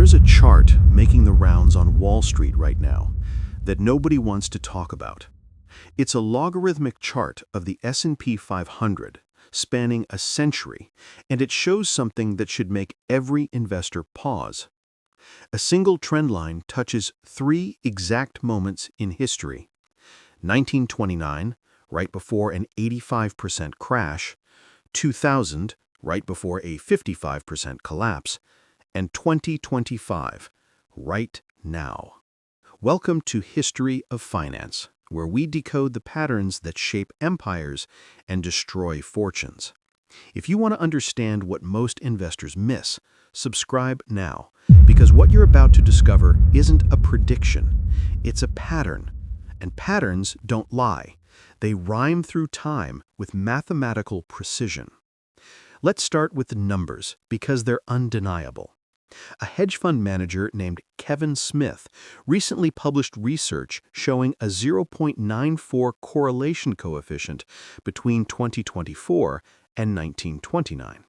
There's a chart making the rounds on Wall Street right now that nobody wants to talk about. It's a logarithmic chart of the S&P 500 spanning a century, and it shows something that should make every investor pause. A single trend line touches three exact moments in history: 1929, right before an 85% crash; 2000, right before a 55% collapse; and 2025, right now. Welcome to History of Finance, where we decode the patterns that shape empires and destroy fortunes. If you want to understand what most investors miss, subscribe now, because what you're about to discover isn't a prediction, it's a pattern. And patterns don't lie. They rhyme through time with mathematical precision. Let's start with the numbers, because they're undeniable. A hedge fund manager named Kevin Smith recently published research showing a 0.94 correlation coefficient between 2024 and 1929.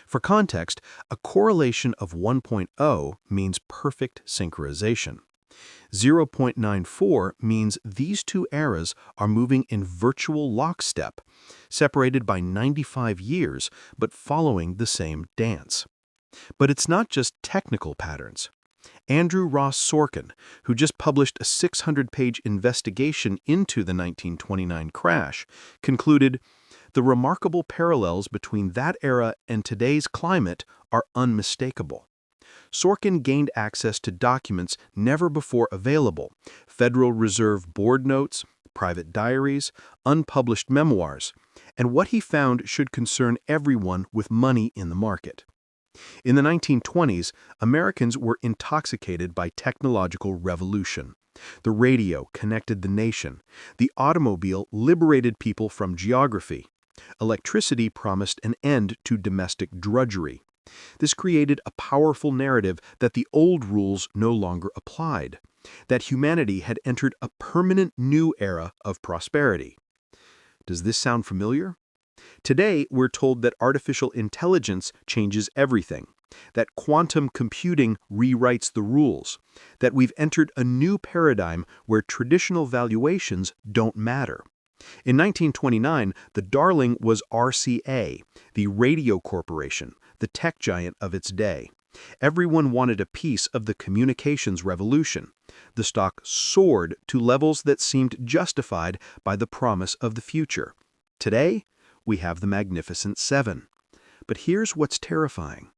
For context, a correlation of 1.0 means perfect synchronization. 0.94 means these two eras are moving in virtual lockstep, separated by 95 years but following the same dance. But it's not just technical patterns. Andrew Ross Sorkin, who just published a 600-page investigation into the 1929 crash, concluded, "The remarkable parallels between that era and today's climate are unmistakable." Sorkin gained access to documents never before available: Federal Reserve board notes, private diaries, unpublished memoirs, and what he found should concern everyone with money in the market. In the 1920s, Americans were intoxicated by technological revolution. The radio connected the nation. The automobile liberated people from geography. Electricity promised an end to domestic drudgery. This created a powerful narrative that the old rules no longer applied, that humanity had entered a permanent new era of prosperity. Does this sound familiar? Today, we're told that artificial intelligence changes everything, that quantum computing rewrites the rules, that we've entered a new paradigm where traditional valuations don't matter. In 1929, the darling was RCA, the radio corporation, the tech giant of its day. Everyone wanted a piece of the communications revolution. The stock soared to levels that seemed justified by the promise of the future. Today, we have the Magnificent Seven. But here's what's terrifying.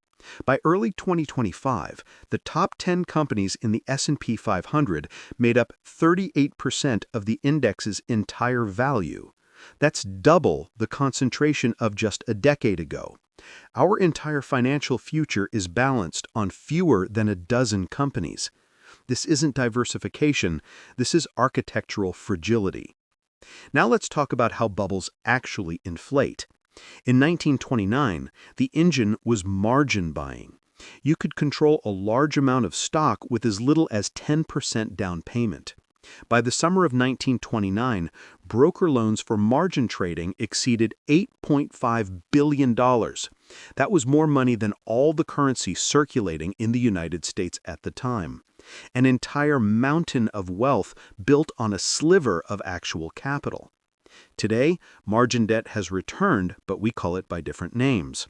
By early 2025, the top 10 companies in the S&P 500 made up 38% of the index's entire value. That's double the concentration of just a decade ago. Our entire financial future is balanced on fewer than a dozen companies. This isn't diversification, this is architectural fragility. Now let's talk about how bubbles actually inflate. In 1929, the engine was margin buying. You could control a large amount of stock with as little as 10% down payment. By the summer of 1929, broker loans for margin trading exceeded $8.5 billion. That was more money than all the currency circulating in the United States at the time. An entire mountain of wealth built on a sliver of actual capital. Today, margin debt has returned, but we call it by different names.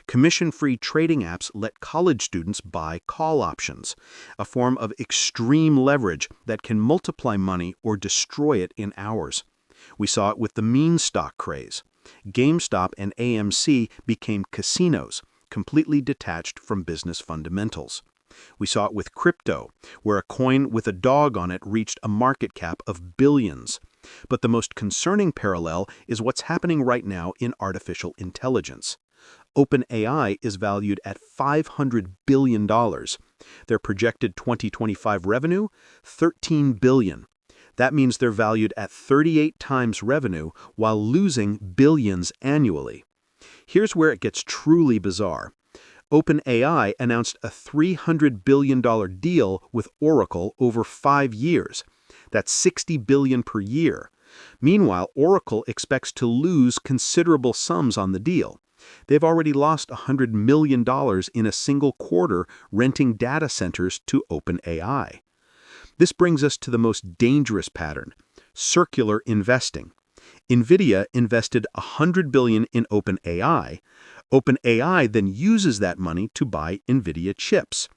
Commission-free trading apps let college students buy call options, a form of extreme leverage that can multiply money or destroy it in hours. We saw it with the meme stock craze. GameStop and AMC became casinos, completely detached from business fundamentals. We saw it with crypto, where a coin with a dog on it reached a market cap of billions. But the most concerning parallel is what's happening right now in artificial intelligence. OpenAI is valued at $500 billion. Their projected 2025 revenue, $13 billion. That means they're valued at 38 times revenue while losing billions annually. Here's where it gets truly bizarre. OpenAI announced a $300 billion deal with Oracle over 5 years. That's $60 billion per year. Meanwhile, Oracle expects to lose considerable sums on the deal. They've already lost $100 million in a single quarter renting data centers to OpenAI. This brings us to the most dangerous pattern: circular investing. Nvidia invested $100 billion in OpenAI. OpenAI then uses that money to buy Nvidia chips.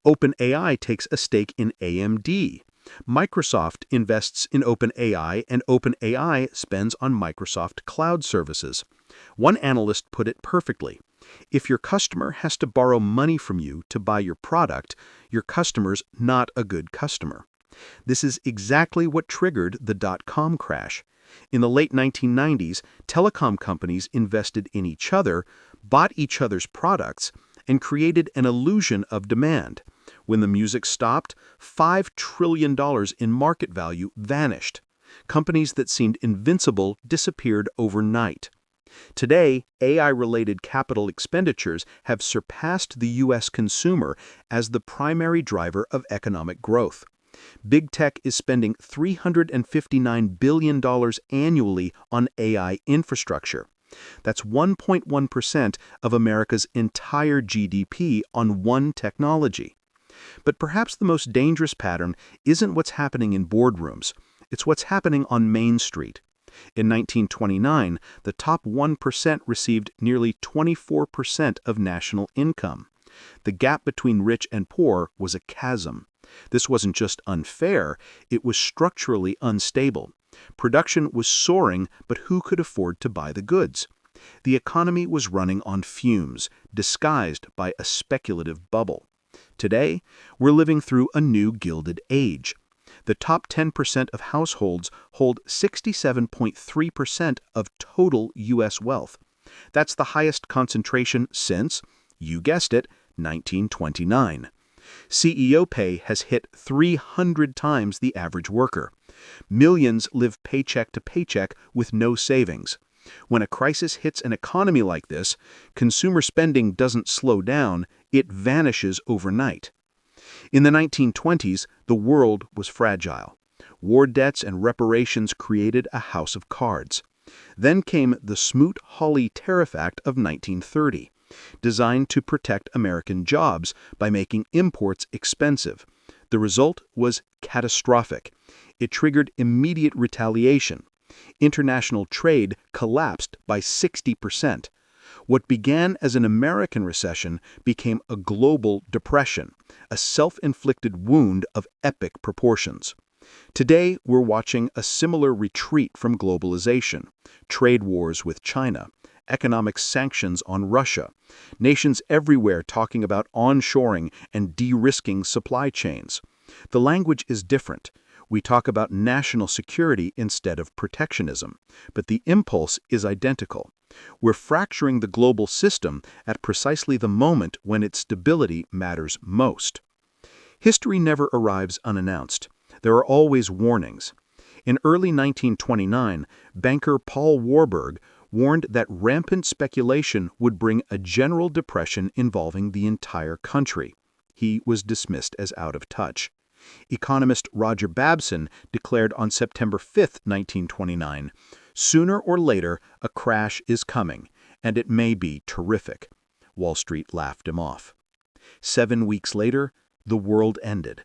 OpenAI takes a stake in AMD. Microsoft invests in OpenAI, and OpenAI spends on Microsoft Cloud services. One analyst put it perfectly: if your customer has to borrow money from you to buy your product, your customer's not a good customer. This is exactly what triggered the dot-com crash. In the late 1990s, telecom companies invested in each other, bought each other's products, and created an illusion of demand. When the music stopped, $5 trillion in market value vanished. Companies that seemed invincible disappeared overnight. Today, AI-related capital expenditures have surpassed the U.S. consumer as the primary driver of economic growth. Big tech is spending $359 billion annually on AI infrastructure. That's 1.1% of America's entire GDP on one technology. But perhaps the most dangerous pattern isn't what's happening in boardrooms. It's what's happening on Main Street. In 1929, the top 1% received nearly 24% of national income. The gap between rich and poor was a chasm. This wasn't just unfair, it was structurally unstable. Production was soaring, but who could afford to buy the goods? The economy was running on fumes, disguised by a speculative bubble. Today, we're living through a new Gilded Age. The top 10% of households hold 67.3% of total U.S. wealth. That's the highest concentration since, you guessed it, 1929. CEO pay has hit 300 times the average worker. Millions live paycheck to paycheck with no savings. When a crisis hits an economy like this, consumer spending doesn't slow down, it vanishes overnight. In the 1920s, the world was fragile. War debts and reparations created a house of cards. Then came the Smoot-Hawley Tariff Act of 1930. Designed to protect American jobs by making imports expensive. The result was catastrophic. It triggered immediate retaliation. International trade collapsed by 60%. What began as an American recession became a global depression, a self-inflicted wound of epic proportions. Today, we're watching a similar retreat from globalization, trade wars with China, economic sanctions on Russia, nations everywhere talking about onshoring and de-risking supply chains. The language is different. We talk about national security instead of protectionism, but the impulse is identical. We're fracturing the global system at precisely the moment when its stability matters most. History never arrives unannounced. There are always warnings. In early 1929, banker Paul Warburg warned that rampant speculation would bring a general depression involving the entire country. He was dismissed as out of touch. Economist Roger Babson declared on September 5, 1929, "Sooner or later, a crash is coming, and it may be terrific." Wall Street laughed him off. 7 weeks later, the world ended.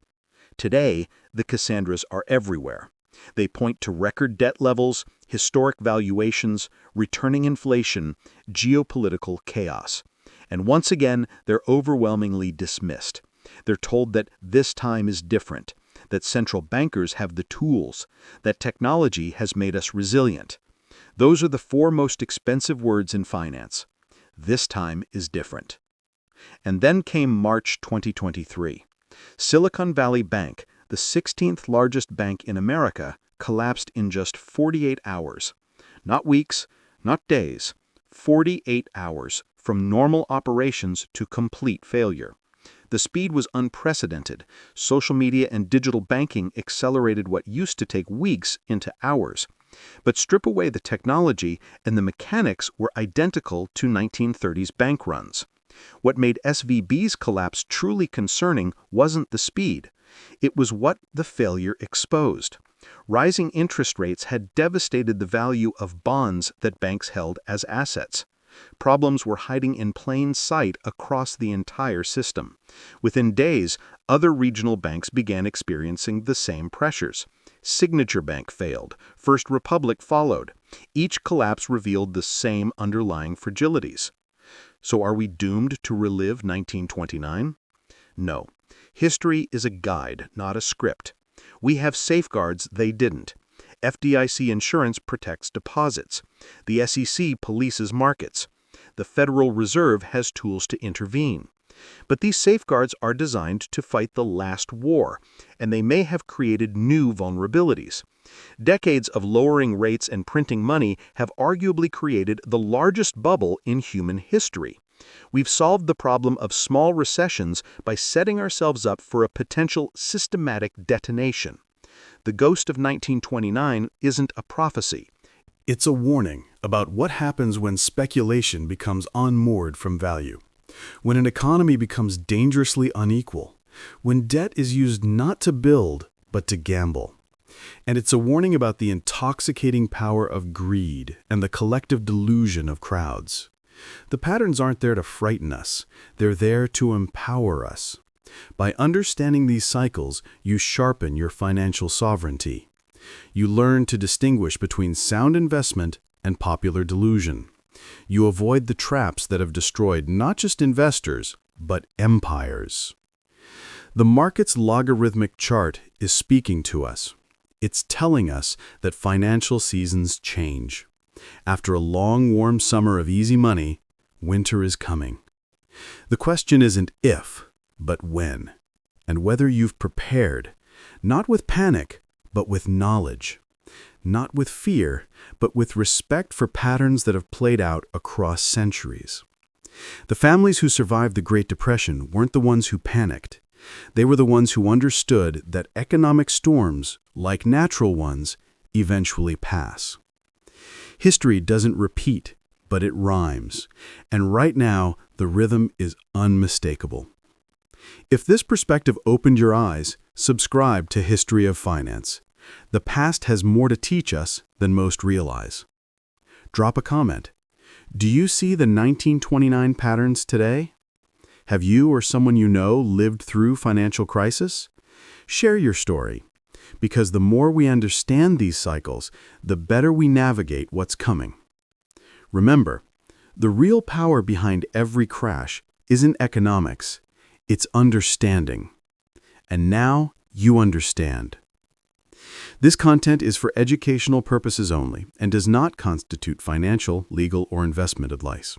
Today, the Cassandras are everywhere. They point to record debt levels, historic valuations, returning inflation, geopolitical chaos. And once again, they're overwhelmingly dismissed. They're told that this time is different, that central bankers have the tools, that technology has made us resilient. Those are the 4 most expensive words in finance. This time is different. And then came March 2023. Silicon Valley Bank, the 16th largest bank in America, collapsed in just 48 hours. Not weeks, not days. 48 hours, from normal operations to complete failure. The speed was unprecedented. Social media and digital banking accelerated what used to take weeks into hours. But strip away the technology, and the mechanics were identical to 1930s bank runs. What made SVB's collapse truly concerning wasn't the speed. It was what the failure exposed. Rising interest rates had devastated the value of bonds that banks held as assets. Problems were hiding in plain sight across the entire system. Within days, other regional banks began experiencing the same pressures. Signature Bank failed. First Republic followed. Each collapse revealed the same underlying fragilities. So are we doomed to relive 1929? No. History is a guide, not a script. We have safeguards they didn't. FDIC insurance protects deposits. The SEC polices markets. The Federal Reserve has tools to intervene. But these safeguards are designed to fight the last war, and they may have created new vulnerabilities. Decades of lowering rates and printing money have arguably created the largest bubble in human history. We've solved the problem of small recessions by setting ourselves up for a potential systematic detonation. The ghost of 1929 isn't a prophecy. It's a warning about what happens when speculation becomes unmoored from value, when an economy becomes dangerously unequal, when debt is used not to build, but to gamble. And it's a warning about the intoxicating power of greed and the collective delusion of crowds. The patterns aren't there to frighten us, they're there to empower us. By understanding these cycles, you sharpen your financial sovereignty. You learn to distinguish between sound investment and popular delusion. You avoid the traps that have destroyed not just investors, but empires. The market's logarithmic chart is speaking to us. It's telling us that financial seasons change. After a long, warm summer of easy money, winter is coming. The question isn't if, but when, and whether you've prepared, not with panic, but with knowledge, not with fear, but with respect for patterns that have played out across centuries. The families who survived the Great Depression weren't the ones who panicked. They were the ones who understood that economic storms, like natural ones, eventually pass. History doesn't repeat, but it rhymes, and right now the rhythm is unmistakable. If this perspective opened your eyes, subscribe to History of Finance. The past has more to teach us than most realize. Drop a comment. Do you see the 1929 patterns today? Have you or someone you know lived through financial crisis? Share your story, because the more we understand these cycles, the better we navigate what's coming. Remember, the real power behind every crash isn't economics, it's understanding. And now you understand. This content is for educational purposes only and does not constitute financial, legal, or investment advice.